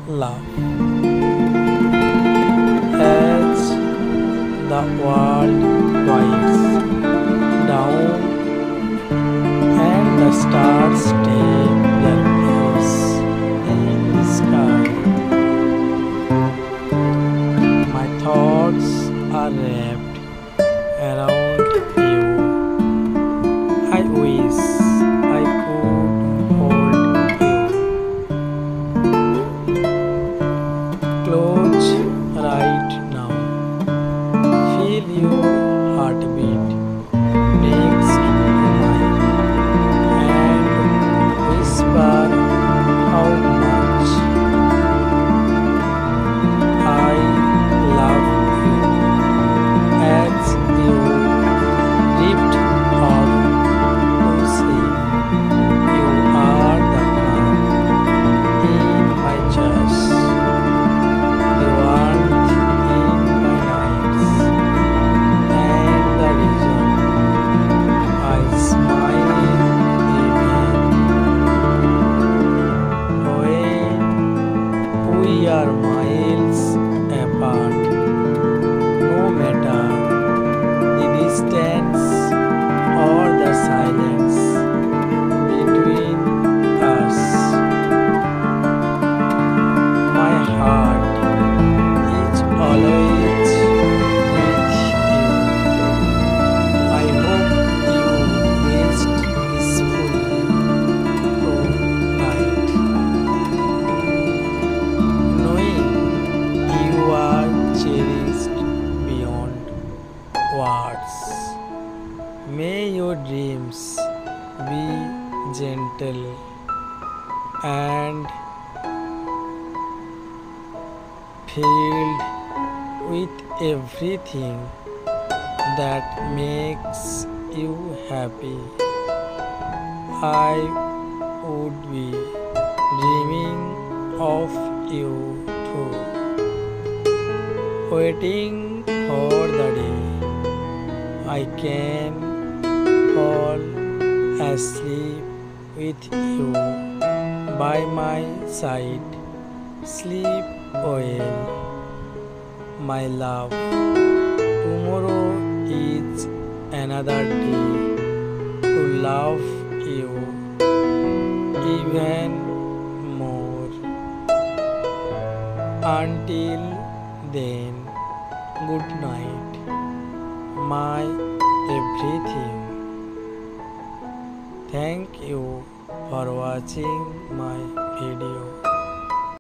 love. As the world winds down and the stars take their place in the sky, my thoughts are wrapped around you. I wish I could hold you close right now. Feel your heartbeat next to mine and whisper how much I love you as you drift off to sleep. You are the calm in my chest, the warmth in my nights, and the reason I smile even when we are miles apart. No matter the distance or the silence between us, my heart is always with you. I hope you rest peacefully tonight, knowing you are cherished beyond words. May your dreams be gentle and filled with everything that makes you happy. I would be dreaming of you too, waiting for the day I can fall asleep with you by my side. Sleep well, my love. Tomorrow is another day to love you even more. Until then, good night, my everything. Thank you for watching my video.